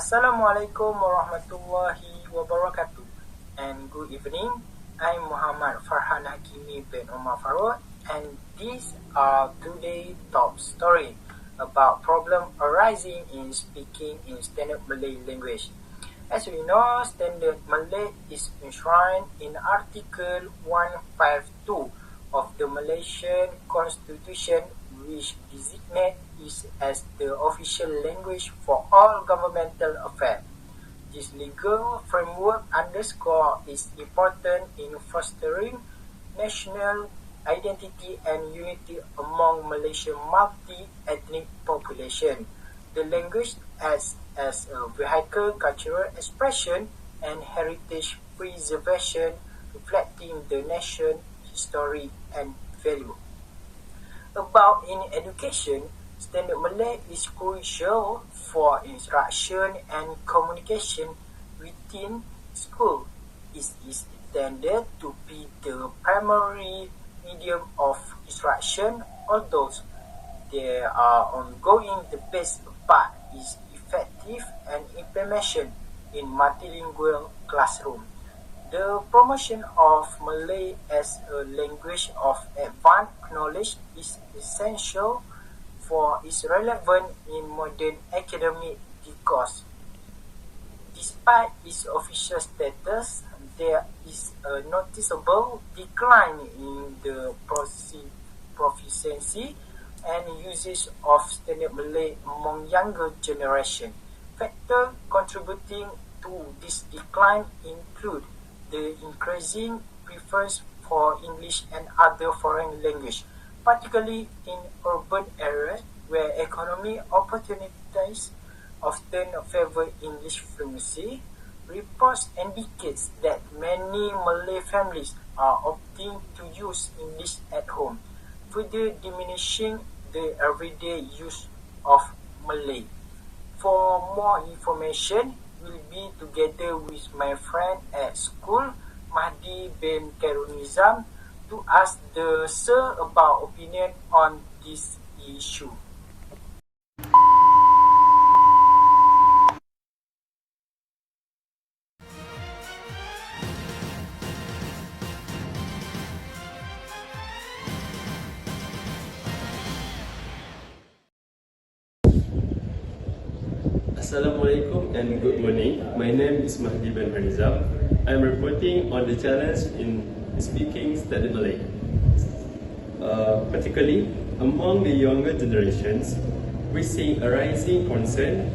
Assalamualaikum warahmatullahi wabarakatuh and good evening. I'm Muhammad Farhan Hakimi bin Omar Farooq and these are today's top story about problem arising in speaking in Standard Malay language. As we know, Standard Malay is enshrined in Article 152 of the Malaysian Constitution, which designates it as the official language for all governmental affairs. This legal framework underscores its importance in fostering national identity and unity among Malaysia's multi-ethnic population. The language acts as a vehicle cultural expression and heritage preservation, reflecting the nation's history and value. About in education, Standard Malay is crucial for instruction and communication within school. It is intended to be the primary medium of instruction, although there are ongoing debates about its effective and implementation in multilingual classroom. The promotion of Malay as a language of advanced knowledge is essential for its relevance in modern academic discourse. Despite its official status, there is a noticeable decline in the proficiency and usage of Standard Malay among younger generation. Factors contributing to this decline include the increasing preference for English and other foreign language, particularly in urban areas where economic opportunities often favor English fluency. Reports indicate that many Malay families are opting to use English at home, further diminishing the everyday use of Malay. For more information, we'll be together with my friend at school, Mahdi bin Karunizam, to ask the sir about opinion on this issue. Assalamualaikum and good morning. My name is Mahdi bin Harizam. I'm reporting on the challenge in speaking Standard Malay. Particularly among the younger generations, we see a rising concern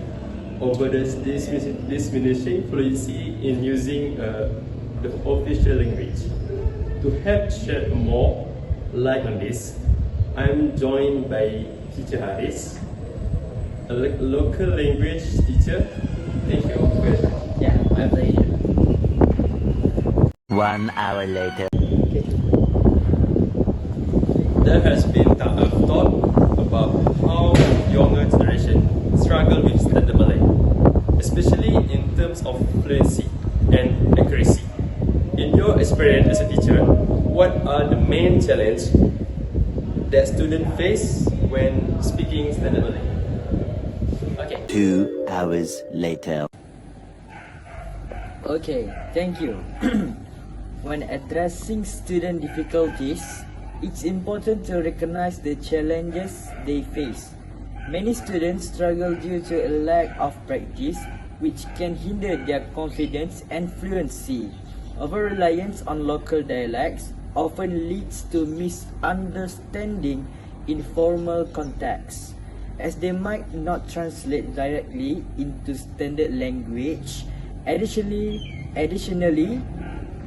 over this diminishing fluency in using the official language. To help shed more light on this, I'm joined by Teacher Haris, a local language teacher. Thank you for your time. Yeah, my pleasure. 1 hour later. There has been a thought about how younger generation struggle with Standard Malay, especially in terms of fluency and accuracy. In your experience as a teacher, what are the main challenges that students face when speaking Standard Malay? 2 hours later. Okay, thank you. When addressing student difficulties, it's important to recognize the challenges they face. Many students struggle due to a lack of practice, which can hinder their confidence and fluency. Over-reliance on local dialects often leads to misunderstanding in formal contexts, as they might not translate directly into standard language. Additionally,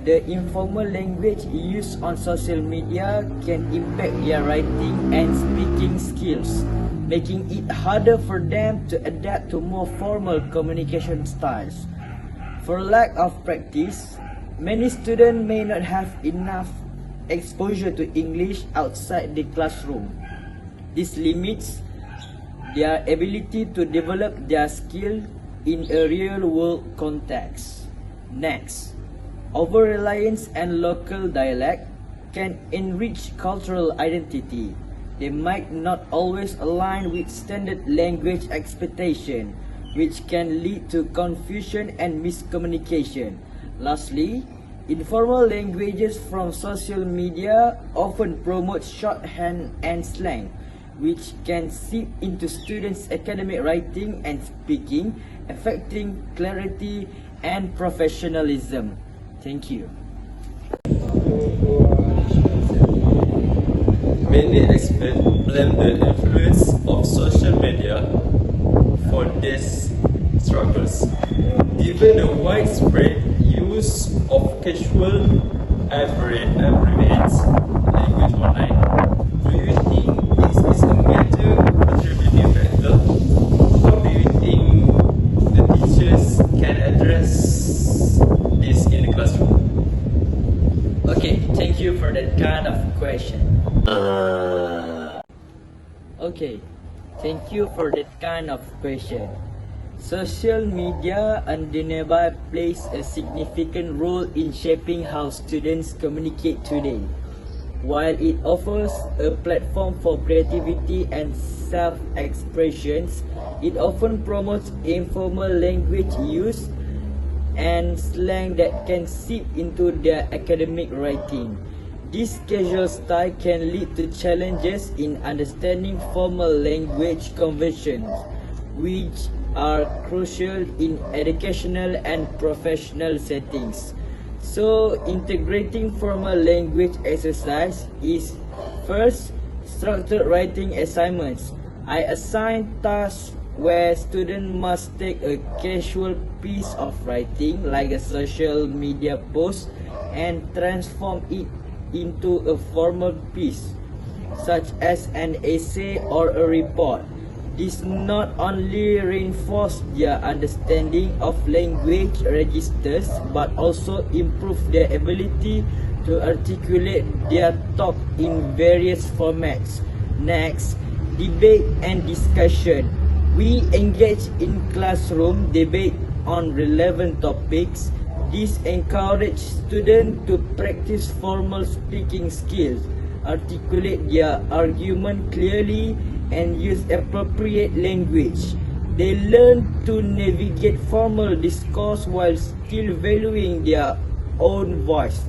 the informal language used on social media can impact their writing and speaking skills, making it harder for them to adapt to more formal communication styles. For lack of practice, many students may not have enough exposure to English outside the classroom. This limits their ability to develop their skill in a real-world context. Next, over-reliance on local dialect can enrich cultural identity. They might not always align with standard language expectation, which can lead to confusion and miscommunication. Lastly, informal languages from social media often promote shorthand and slang, which can seep into students' academic writing and speaking, affecting clarity and professionalism. Thank you. Many experts blame the influence of social media for these struggles. Given the widespread use of casual abbreviates language online, do you think this is a major contributing factor? How do you think the teachers can address this in the classroom? Okay, thank you for that kind of question. Okay, thank you for that kind of question. Social media undeniably plays a significant role in shaping how students communicate today. While it offers a platform for creativity and self-expressions, it often promotes informal language use and slang that can seep into their academic writing. This casual style can lead to challenges in understanding formal language conventions, which are crucial in educational and professional settings. So, integrating formal language exercise is first, structured writing assignments. I assign tasks where students must take a casual piece of writing like a social media post and transform it into a formal piece such as an essay or a report. This not only reinforces their understanding of language registers but also improves their ability to articulate their thought in various formats. Next, debate and discussion. We engage in classroom debate on relevant topics. This encourages students to practice formal speaking skills, articulate their argument clearly, and use appropriate language. They learn to navigate formal discourse while still valuing their own voice.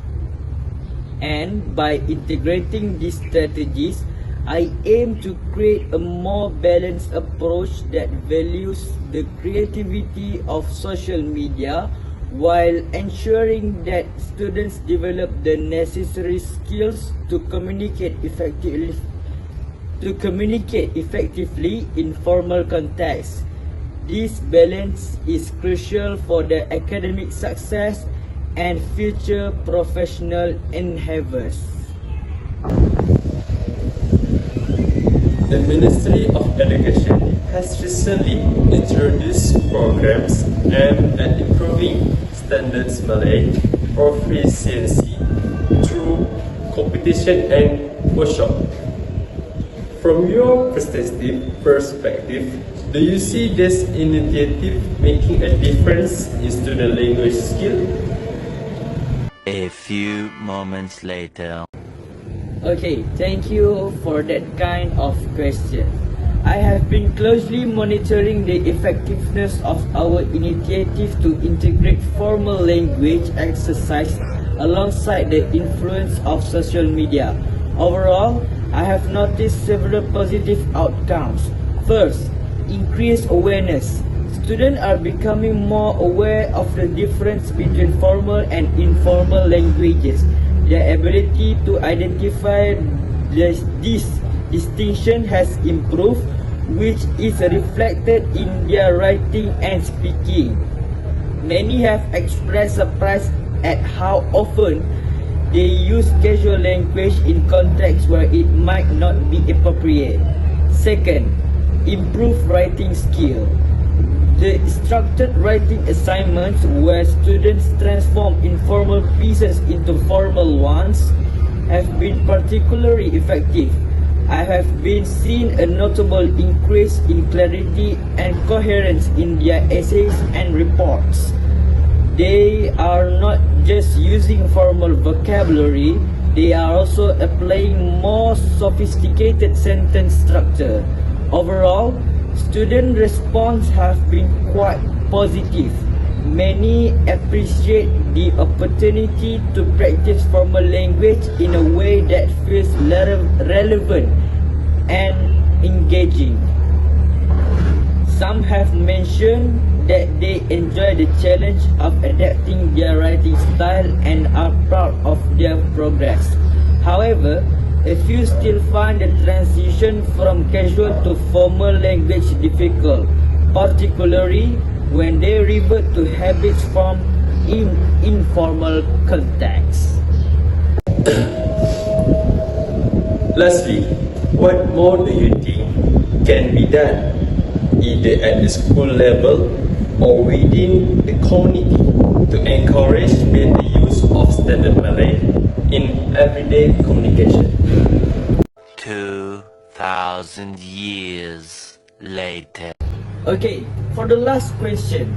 And by integrating these strategies, I aim to create a more balanced approach that values the creativity of social media while ensuring that students develop the necessary skills to communicate effectively in formal contexts. This balance is crucial for their academic success and future professional endeavors. The Ministry of Education has recently introduced programs aimed at improving standards Malay proficiency through competition and workshop. From your perspective, do you see this initiative making a difference in student language skill? A few moments later. Okay, thank you for that kind of question. I have been closely monitoring the effectiveness of our initiative to integrate formal language exercise alongside the influence of social media. Overall, I have noticed several positive outcomes. First, increased awareness. Students are becoming more aware of the difference between formal and informal languages. Their ability to identify this distinction has improved, which is reflected in their writing and speaking. Many have expressed surprise at how often they use casual language in contexts where it might not be appropriate. Second, improve writing skill. The structured writing assignments where students transform informal pieces into formal ones have been particularly effective. I have been seeing a notable increase in clarity and coherence in their essays and reports. They are not just using formal vocabulary, they are also applying more sophisticated sentence structure. Overall, Student response has been quite positive. Many appreciate the opportunity to practice formal language in a way that feels relevant and engaging. Some have mentioned that they enjoy the challenge of adapting their writing style and are proud of their progress. However, a few still find the transition from casual to formal language difficult, particularly when they revert to habits from informal contexts. Lastly, what more do you think can be done, either at the school level or within the community, to encourage better use of standard Malay in everyday communication? 2,000 years later. Okay, for the last question,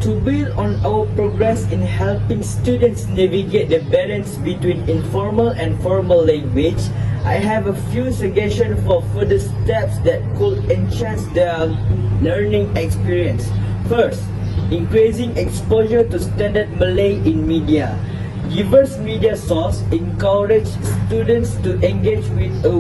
to build on our progress in helping students navigate the balance between informal and formal language, I have a few suggestions for further steps that could enhance their learning experience. First, increasing exposure to standard Malay in media. Diverse media sources encourage students to engage with a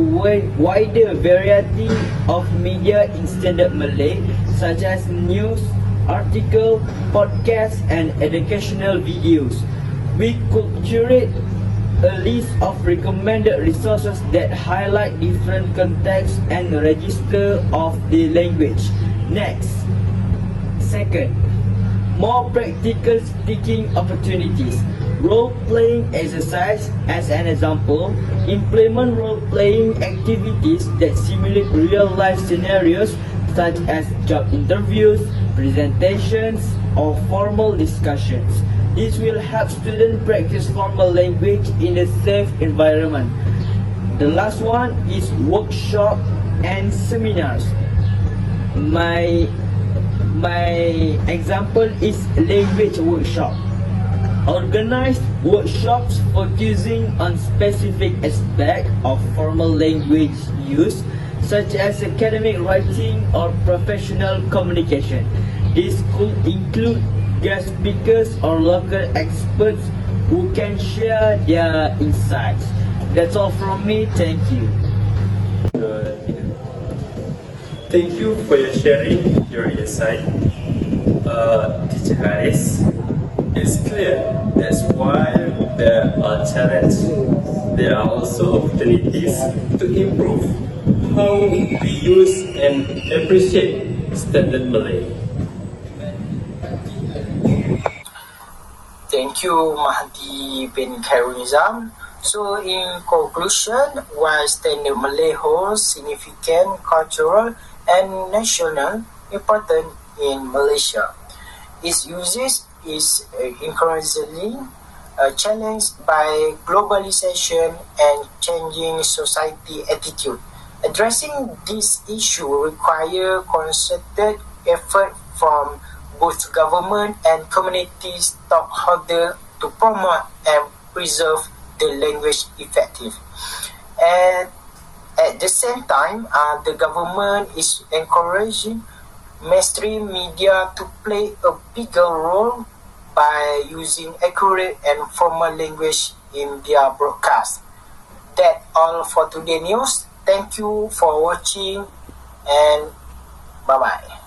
wider variety of media in standard Malay, such as news, article, podcasts, and educational videos. We could curate a list of recommended resources that highlight different contexts and register of the language. Next, second, more practical speaking opportunities. Role-playing exercise, as an example, implement role-playing activities that simulate real-life scenarios such as job interviews, presentations, or formal discussions. This will help students practice formal language in a safe environment. The last one is workshop and seminars. My example is language workshop. Organize workshops focusing on specific aspects of formal language use, such as academic writing or professional communication. This could include guest speakers or local experts who can share their insights. That's all from me. Thank you. Thank you for your sharing your insight, Teacher Haris. It's clear that's why there are challenges. There are also opportunities to improve how we use and appreciate standard Malay. Thank you, Mahdi bin Khairul. So, in conclusion, while standard Malay holds significant cultural and national importance in Malaysia, its usage is increasingly challenged by globalization and changing society attitude. Addressing this issue requires concerted effort from both government and community stakeholders to promote and preserve the language effective. And at the same time, the government is encouraging mainstream media to play a bigger role by using accurate and formal language in their broadcast. That's all for today's news. Thank you for watching and bye-bye.